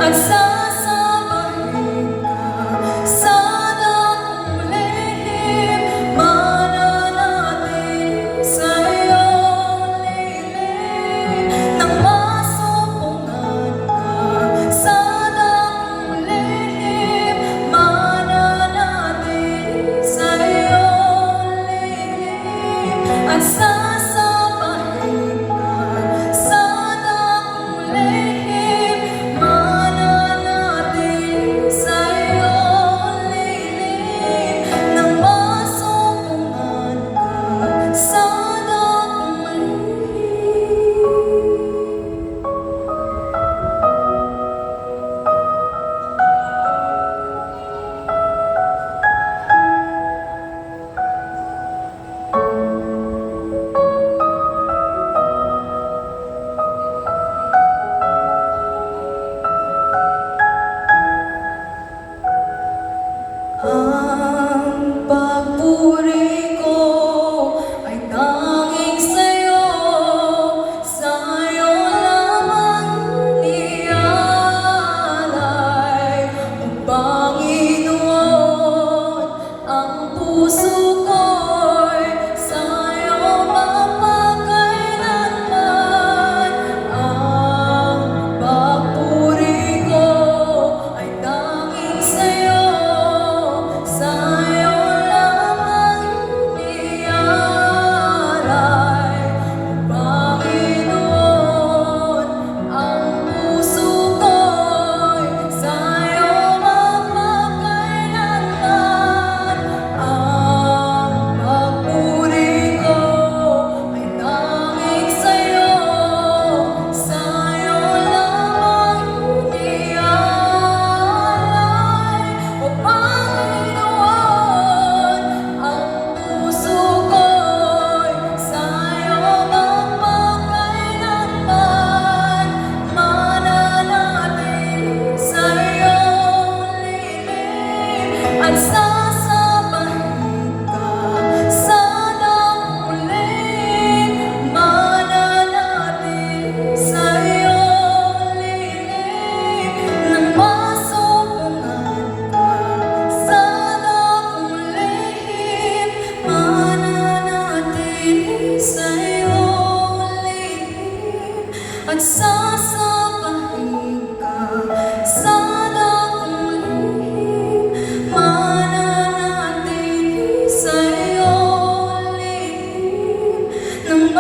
at sasabahin ka sa dakong lihim, mananatili sa'yo lilim. Nang masumpungan ka sa dakong lihim, mananatili sa'yo lilim, at sasabahin ka sa dakong lihim, mananatili sa'yo lilim. Nang masumpungan ka sa dakong lihim. Ang papuri ko ay tanging sa'yo, sa'yo lamang nialay. O Panginoon, ang puso ko'y sa'yo mapagkailanman. Ang papuri ko ay tanging sa'yo, sa'yo lamang nialay. O Panginoon, ang puso ko'y sa'yo mapagkailanman. Ang papuri ko ay tanging sa'yo, sa'yo lamang nialay. O Panginoon, ang puso ko'y sa'yo mapagkailanman, mananatili sa'yo lilim, at sasabahin ka sa dakong lihim, mananatili sa'yo lilim. Nang masumpungan ka sa dakong lihim, mananatili sa'yo lilim, at sasabahin ka sa dakong lihim, mananatili sa'yo lilim. Nang